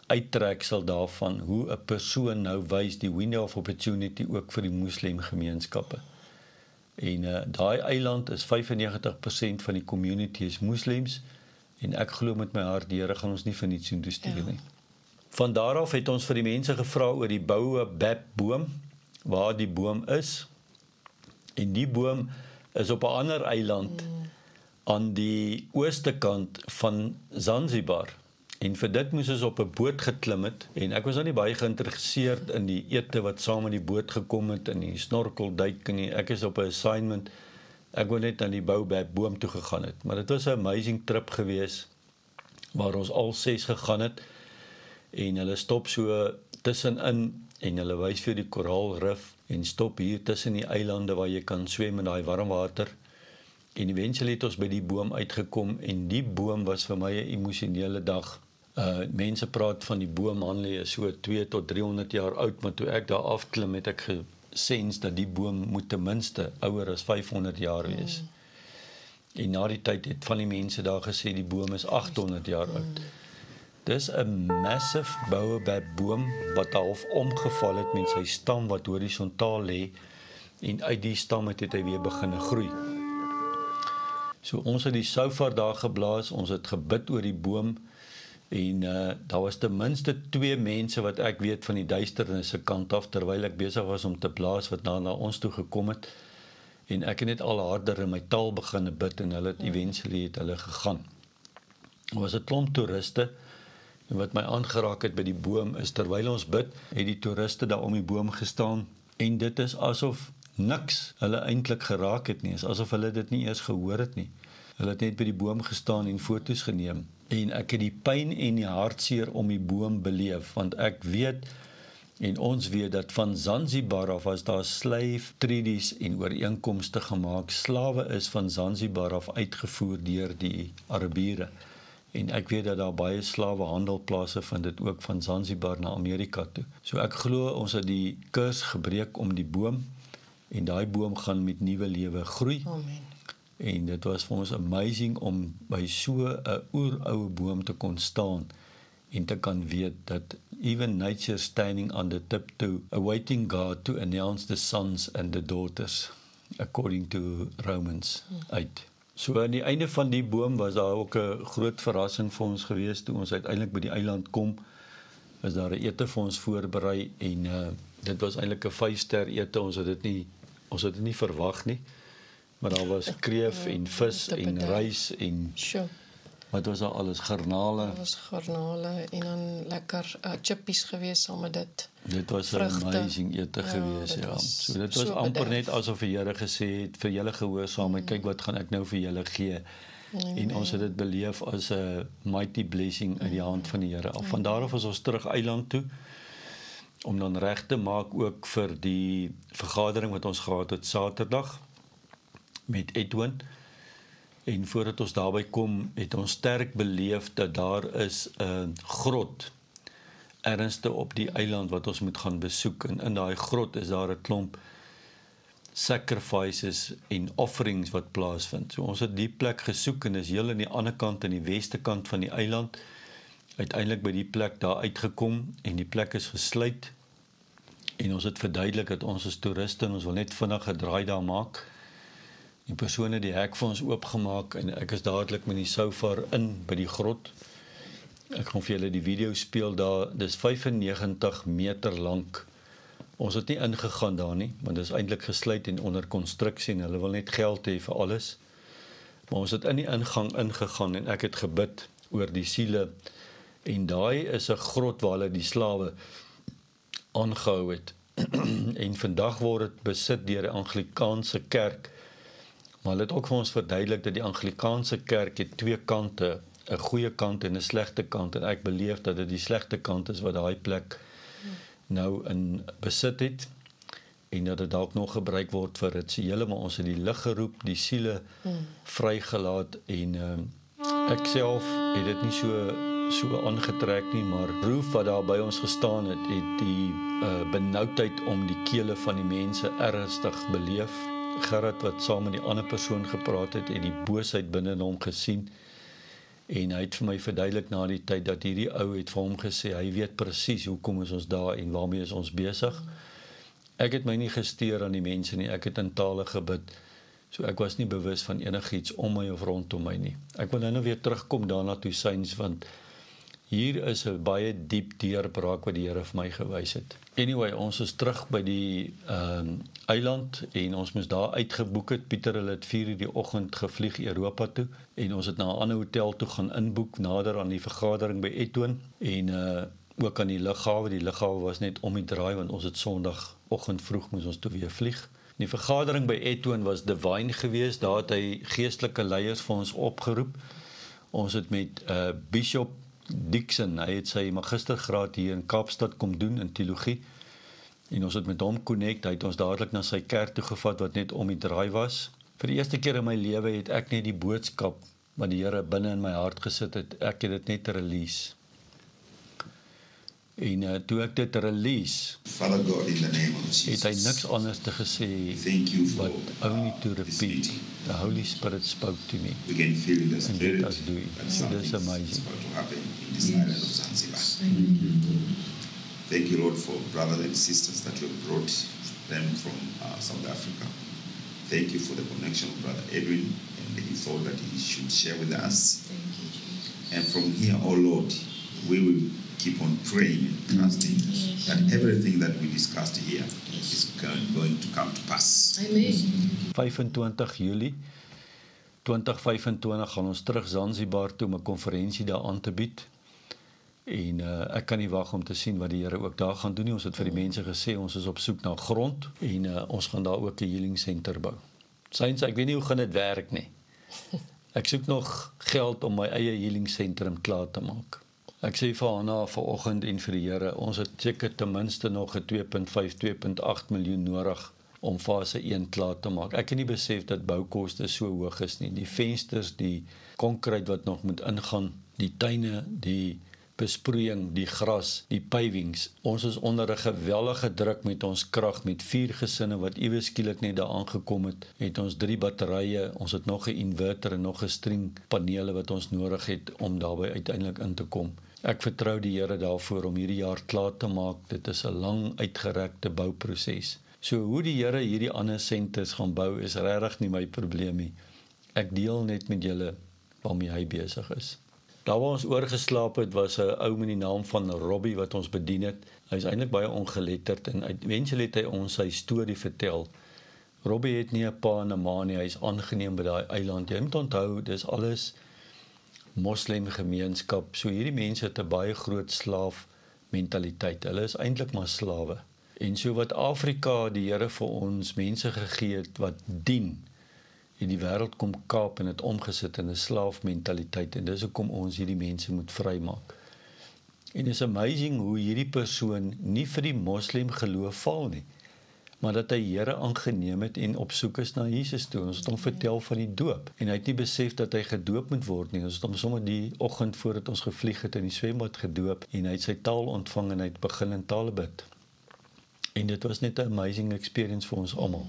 Speaker 1: uittreksel daarvan hoe 'n persoon nou wys die window of opportunity ook vir die moslim gemeenskappe. En daai eiland is 95% van die community is moslems en ek glo met my hart die Here gaan ons nie vir niets doen stuur nie. Van daar af het ons vir die mense gevra oor die baobab boom, waar die boom is. En die boom is op 'n ander eiland aan die ooste kant van Zanzibar. En vir dit moes ons op 'n boot geklim het en ek was nou nie baie geïnteresseerd in die ete wat saam met die boot gekom het en die snorkelduik en ek is op 'n assignment. Ek wou net aan die baobab boom toe gegaan het. Maar dit was 'n amazing trip gewees waar ons al 6 gegaan het en hulle stop so tussenin en hulle wys vir die koraalrif en stop hier tussen die eilande waar jy kan swem in daai warm water. En eventually het ons by die boom uitgekom en die boom was vir my 'n emosionele dag. Mense praat van die boom Hanley is so 2 tot 300 jaar oud, maar toe ek daar afklim het ek gesens dat die boom moet ten minste ouer as 500 jaar wees. En na die tyd het van die mense daar gesê die boom is 800 jaar oud. Dis 'n massive baobab boom wat half omgeval het met sy stam wat horisontaal lê en uit die stam het hy weer begin groei. So ons het die shofar daar geblaas, ons het gebid oor die boom en daar was ten minste 2 mense wat ek weet van die duisternis se kant af terwyl ek besig was om te blaas wat na ons toe gekom het en ek het net al harder in my taal begin bid en hulle het eventually het hulle gegaan. Daar was 'n klomp toeriste en wat my aangeraak het by die boom is terwyl ons bid, het die toeriste daar om die boom gestaan en dit is asof niks hulle eintlik geraak het nie, is asof hulle dit nie eers gehoor het nie. Hulle het net by die boom gestaan en foto's geneem en ek het die pyn en die hartseer om die boom beleef want ek weet en ons weet dat van Zanzibar af was daar slave treaties en ooreenkomste gemaak. Slawe is van Zanzibar af uitgevoer deur die Arabiere. En ek weet dat daar baie slawehandelplase vind dit ook van Zanzibar na Amerika toe. So ek glo ons het die kurs gebreek om die boom en daai boom gaan met nuwe lewe groei.
Speaker 3: Amen.
Speaker 1: En dit was vir ons amazing om by so 'n oeroue boom te kon staan en te kan weet dat even nature standing on the tiptoe awaiting God to announce the sons and the daughters according to Romans 8. So aan die einde van die boom was daar ook 'n groot verrassing vir ons gewees toe ons uiteindelik by die eiland kom. Is daar 'n ete vir ons voorberei en dit was eintlik 'n 5-ster ete. Ons het dit nie verwag nie. Maar daar was kreef en vis en rys en wat was daar alles, garnale.
Speaker 3: Daar was garnale en dan lekker chippies gewees saam met dit.
Speaker 1: Dit was 'n amazing ete gewees, ja. So dit was amper net asof die Here gesê het vir julle gehoorsaamheid, kyk wat gaan ek nou vir julle gee. En ons het dit beleef as 'n mighty blessing uit die hand van die Here. Van daar af is ons terug eiland toe om dan reg te maak ook vir die vergadering wat ons gehad het Saterdag met Edwin. En voordat ons daarby kom, het ons sterk beleef dat daar is 'n grot ernstig op die eiland wat ons moet gaan besoek. En in daai grot is daar 'n klomp sacrifices en offerings wat plaasvind. So ons het die plek gesoek en is heel aan die ander kant, aan die weste kant van die eiland, uiteindelik by die plek daar uitgekom en die plek is gesluit. En ons het verduidelik dat ons is toeriste en ons wil net vinnig 'n draai daar maak. Die persoon het die hek vir ons oopgemaak en ek is dadelik met die shofar in by die grot. Ek gaan vir julle die video speel daar. Dis 95 meter lank. Ons het nie ingegaan daar nie, want dit is eintlik gesluit en onder konstruksie en hulle wil net geld hê vir alles. Maar ons het in die ingang ingegaan en ek het gebid oor die siele. En daai is 'n grot waar hulle die slawe aangehou het. En vandag word dit besit deur die Anglikaanse kerk. Maar hulle het ook vir ons verduidelik dat die Anglikaanse kerk het 2 kante 'n goeie kant en 'n slegte kant en ek beleef dat dit die slegte kant is wat daai plek nou in besit het en dat dit dalk nog gebruik word vir rituele, maar ons het die lig geroep, die siele vrygelaat en ek self het dit nie so aangetrek nie, maar Roof wat daar by ons gestaan het die benoudheid om die kele van die mense ernstig beleef. Gerard wat saam met die ander persoon gepraat het die boosheid binne in hom gesien en hy het vir my verduidelik na die tyd dat hierdie ou het vir hom gesê, hy weet presies hoekom is ons daar en waarmee is ons besig. Ek het my nie gesteer aan die mense nie, ek het in tale gebid, so ek was nie bewus van enigiets om my of rondom my nie. Ek wil nou weer terugkom daarna toe Saints, want hier is 'n baie diep deurbraak wat die Here vir my gewys het. Anyway, ons is terug by die eiland en ons moes daar uitgeboek het. Pieter hulle het 4:00 die oggend gevlieg Europa toe en ons het na 'n ander hotel toe gaan inboek nader aan die vergadering by Etoon en ook aan die lughawe. Die lughawe was net om die draai want ons het Sondagoggend vroeg moes ons toe weer vlieg. Die vergadering by Etoon was divine geweest. Daar het hy geestelike leiers vir ons opgeroep. Ons het met Bishop Dixon, hy het sy magistergraad hier in Kaapstad kom doen in teologie en ons het met hom connect, hy het ons dadelik na sy kerk toe gevat wat net om die draai was. Vir die eerste keer in my lewe het ek net die boodskap wat die Here binne in my hart gesit het, ek het dit net release. En toe ek dit release,
Speaker 10: Father God, in the name of Jesus,
Speaker 1: het hy niks anders te gesê but only to repeat. The Holy Spirit spoke to me.
Speaker 10: We can feel the
Speaker 1: And
Speaker 10: Spirit.
Speaker 1: let us do it. That's amazing.
Speaker 10: About to happen in this island of Zanzibar. Thank you, Lord, for brothers and sisters that you have brought them from South Africa. Thank you for the connection of Brother Edwin and he thought that he should share with us. And from here, oh Lord, we will keep on praying and trusting that everything that we discussed here is going to come to pass.
Speaker 3: Amen.
Speaker 1: 25 Julie 2025 gaan ons terug Zanzibar toe om 'n konferensie daar aan te bied. En ek kan nie wag om te sien wat die Here ook daar gaan doen nie. Ons het vir die mense gesê ons is op soek na grond en ons gaan daar ook 'n healing center bou. Saints, ek weet nie hoe gaan dit werk nie. Ek soek nog geld om my eie healing sentrum klaar te maak. Ek sê vir Hanna vanoggend en vir die Here, ons het seker ten minste nog 'n 2.8 miljoen nodig om fase 1 klaar te maak. Ek het nie besef dat boukoste so hoog is nie. Die vensters, die konkreet wat nog moet ingaan, die tuine, die besproeiing, die gras, die pavings. Ons is onder 'n geweldige druk met ons krag, met 4 gesinne wat ewe skielik net daar aangekom het ons 3 batterye, ons het nog 'n inverter en nog 'n string panele wat ons nodig het om daarbey uiteindelik in te kom. Ek vertrou die Here daarvoor om hierdie jaar klaar te maak. Dit is 'n lang uitgerekte bouproses. So hoe die Here hierdie ander senters gaan bou is regtig nie my probleem nie. Ek deel net met julle waarmee hy besig is. Daar waar ons oorgeslaap het was 'n ou met die naam van Robbie wat ons bedien het. Hy is eintlik baie ongeletterd en eventueel het hy ons sy storie vertel. Robbie het nie 'n pa en 'n ma nie, hy is aangeneem by daai eiland. Jy moet onthou, dis alles moslim gemeenskap. So hierdie mense het 'n baie groot slaaf mentaliteit. Hulle is eintlik maar slawe. En so wat Afrika die Here vir ons mense gegee het wat dien, en die wêreld kom kaap en het omgesit in 'n slaafmentaliteit en dis hoekom ons hierdie mense moet vrymaak. En is amazing hoe hierdie persoon nie vir die moslim geloof val nie, maar dat hy Here aangeneem het en op soek is na Jesus toe. Ons het hom vertel van die doop en hy het nie besef dat hy gedoop moet word nie. Ons het hom sommer die oggend voordat ons gevlieg het in die swembad gedoop en hy het sy taal ontvang en hy het begin in tale bid. En dit was net 'n amazing experience vir ons almal.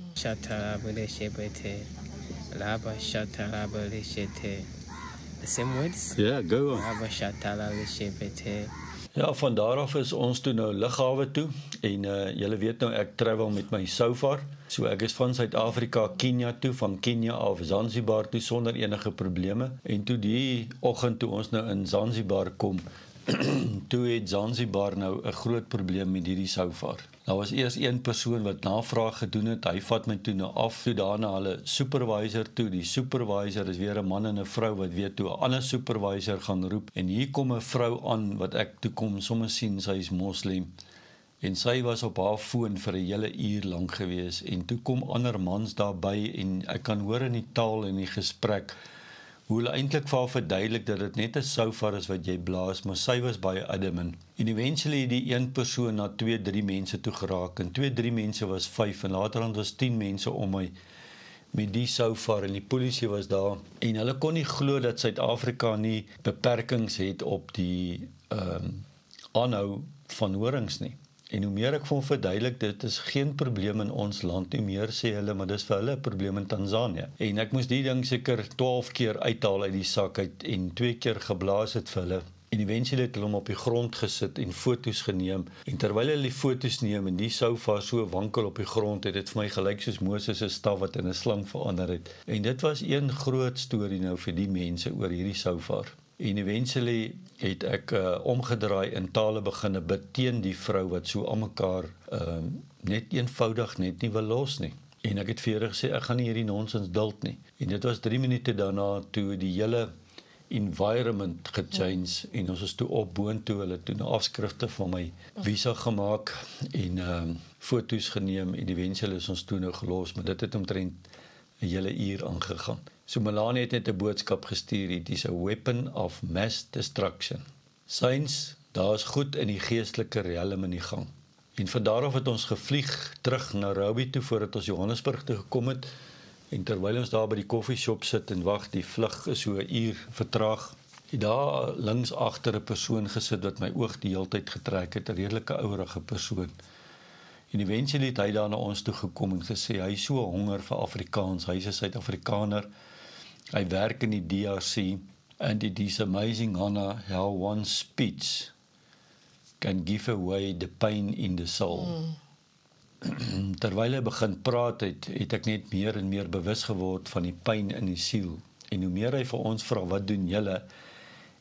Speaker 11: The same words?
Speaker 1: Yeah, go on. Ja, van daar af is ons toe nou lughawe toe en julle weet nou ek travel met my Sofar. So ek is van Suid-Afrika Kenia toe, van Kenia af Zanzibar toe sonder enige probleme. En toe die oggend toe ons nou in Zanzibar kom, toe het Zanzibar nou 'n groot probleem met hierdie Sofar. Daar was eers een persoon wat navraag gedoen het, hy vat my toe nou af, toe daarna hulle supervisor toe, die supervisor is weer 'n man en 'n vrou wat weet toe 'n ander supervisor gaan roep, en hier kom 'n vrou aan wat ek toe kom sommer sien, sy is moslim, en sy was op haar foon vir 'n hele uur lank gewees, en toe kom ander mans daarby, en ek kan hoor in die taal en die gesprek, hoe hulle eintlik vir haar verduidelik dat dit net 'n shofar is wat jy blaas, maar sy was baie adamant. En eventually het die een persoon na 2-3 mense toe geraak, en 2-3 mense was 5, en laterand was 10 mense om my met die shofar, en die polisie was daar, en hulle kon nie glo dat Suid-Afrika nie beperkings het op die aanhou van horings nie. En hoe meer ek vir hom verduidelik, dit is geen probleem in ons land, hoe meer sê hulle, maar dis vir hulle 'n probleem in Tanzanië. En ek moes die ding seker 12 keer uithaal uit die sak uit, en 2 keer geblaas het vir hulle. En eventually het hulle hom op die grond gesit en foto's geneem, en terwyl hulle die foto's neem en die shofar so wankel op die grond, het dit vir my gelyk soos Moses se staf wat in 'n slang verander het. En dit was een groot storie nou vir die mense oor hierdie shofar. En eventually het ek omgedraai in tale beginne bid teen die vrou wat so aan mekaar net eenvoudig net nie wil los nie. En ek het vir hulle gesê, ek gaan nie hierdie nonsens duld nie. En dit was 3 minute daarna toe die hele environment gechange, en ons is toe op boontoe, hulle toe afskrifte van my visa gemaak en foto's geneem, en eventueel is ons toe nou gelos, maar dit het omtrent 'n hele uur aangegaan. So Melanie het net 'n boodskap gestuur, it is a weapon of mass destruction. Saints, daar is goed in die geestelike realm in die gang. En van daar af het ons gevlieg terug na Nairobi toe, voordat ons Johannesburg toe gekom het, en terwyl ons daar by die koffieshop sit en wag, die vlug is so 'n uur vertraag, het daar links agter 'n persoon gesit wat my oog die hele tyd getrek het, 'n redelike ouerige persoon. En eventually het hy daar na ons toe gekom en gesê, hy is so honger vir Afrikaans, hy is 'n Suid-Afrikaner, hy werk in die DRC, and it is amazing, Hannah, how one speech can give away the pain in the soul. Terwyl hy begin praat het ek net meer en meer bewus geword van die pyn in die siel. En hoe meer hy vir ons vra, wat doen julle?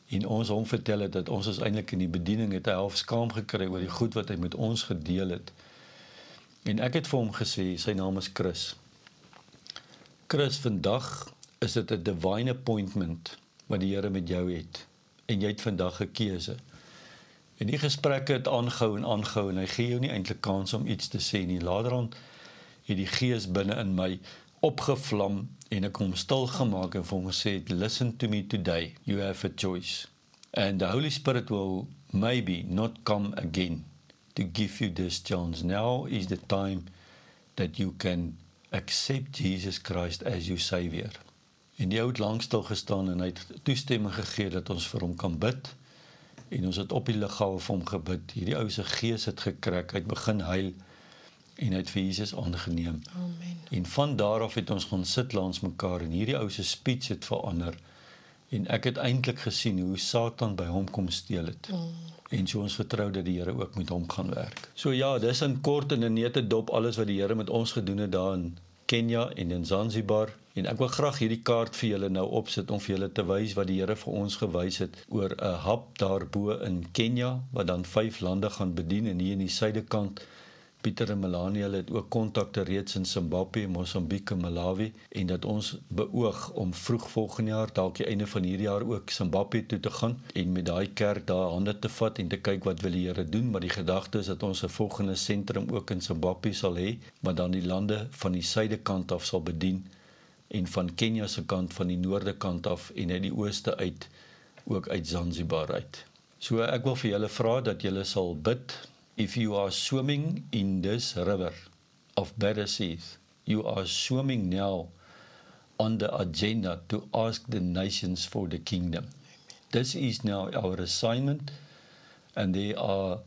Speaker 1: En ons hom vertel het dat ons is eintlik in die bediening, het hy half skaam gekry oor die goed wat hy met ons gedeel het. En ek het vir hom gesê, sy naam is Chris. Chris, vandag is dit 'n divine appointment wat die Here met jou het. En jy het vandag 'n keuse. En die gesprekke het aangehou en hy gee jou nie eintlik kans om iets te sê nie. Laterand het die gees binne in my opgevlam en ek hom stil gemaak en vir hom gesê, listen to me today, you have a choice. And the Holy Spirit will maybe not come again to give you this chance. Now is the time that you can accept Jesus Christ as your Savior. En die ou het lank stil gestaan en hy het toestemming gegee dat ons vir hom kan bid. En ons het op die liggawe vir hom gebid. Hierdie ou se gees het gekrek, hy het begin huil en hy het vir Jesus aangeneem.
Speaker 3: Amen.
Speaker 1: En van daar af het ons gaan sit langs mekaar en hierdie ou se speech het verander. En ek het eintlik gesien hoe Satan by hom kom steel het. En so ons vertrou dat die Here ook met hom gaan werk. So ja, dis in kort en in nete dop alles wat die Here met ons gedoen het daar in Kenia en in Zanzibar. En ek wil graag hierdie kaart vir julle nou opsit om vir julle te wys wat die Here vir ons gewys het oor 'n hub daarbo in Kenia wat dan 5 lande gaan bedien, en hier in die suidekant Pieter en Melanie, hulle het ook kontakte reeds in Zimbabwe, Mosambik en Malawi, en dat ons beoog om vroeg volgende jaar, dalk die einde van hierdie jaar ook Zimbabwe toe te gaan en met daai kerk daar hande te vat en te kyk wat wil die Here doen, maar die gedagte is dat ons 'n volgende sentrum ook in Zimbabwe sal hê, maar dan die lande van die suidekant af sal bedien en van Kenia se kant van die noorde kant af en uit die ooste uit ook uit Zanzibar uit. So ek wil vir julle vra dat julle sal bid. If you are swimming in this river of better seas, you are swimming now on the agenda to ask the nations for the kingdom. This is now our assignment, and there are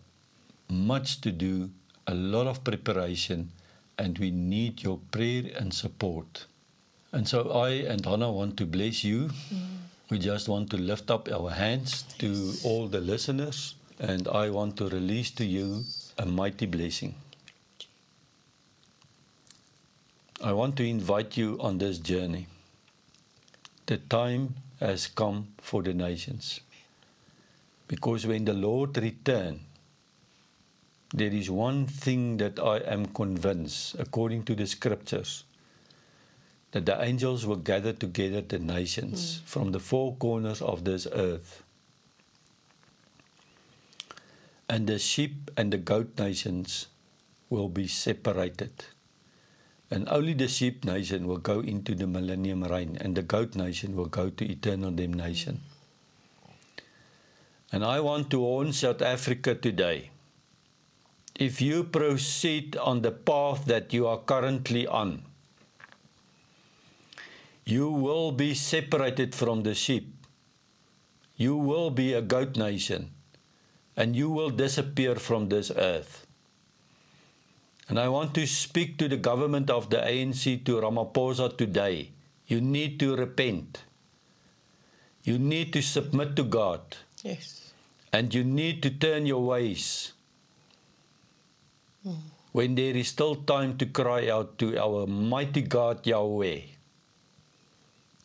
Speaker 1: much to do, a lot of preparation, and we need your prayer and support. And so I and Hannah want to bless you. We just want to lift up our hands to all the listeners, and I want to release to you a mighty blessing. I want to invite you on this journey. The time has come for the nations. Because when the Lord returns, there is one thing that I am convinced, according to the scriptures, that the angels will gather together the nations from the 4 corners of this earth. And the sheep and the goat nations will be separated. And only the sheep nation will go into the millennium reign, and the goat nation will go to eternal damnation. And I want to warn South Africa today, if you proceed on the path that you are currently on, you will be separated from the sheep. You will be a goat nation, and you will disappear from this earth. And I want to speak to the government of the ANC, to Ramaphosa today. You need to repent. You need to submit to God.
Speaker 3: Yes.
Speaker 1: And you need to turn your ways. When there is still time to cry out to our mighty God Yahweh.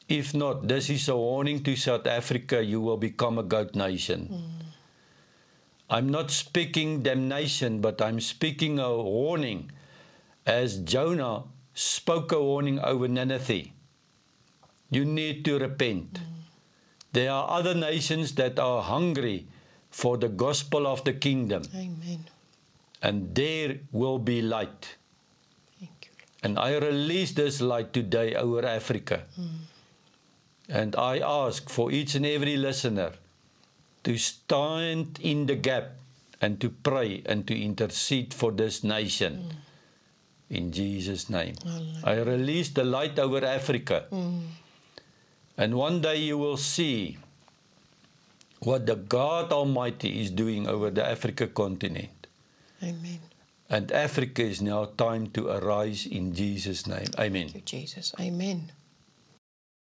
Speaker 1: If not, this is a warning to South Africa, you will become a goat nation. I'm not speaking damnation, but I'm speaking a warning, as Jonah spoke a warning over Nineveh. You need to repent. There are other nations that are hungry for the gospel of the kingdom.
Speaker 3: Amen.
Speaker 1: And there will be light.
Speaker 3: Thank you.
Speaker 1: And I release this light today over Africa. And I ask for each and every listener to stand in the gap and to pray and to intercede for this nation. In Jesus' name. I release the light over Africa. And one day you will see what the God Almighty is doing over the Africa continent.
Speaker 3: Amen.
Speaker 1: And Africa is now time to arise in Jesus' name. Amen.
Speaker 3: Thank you, Jesus. Amen.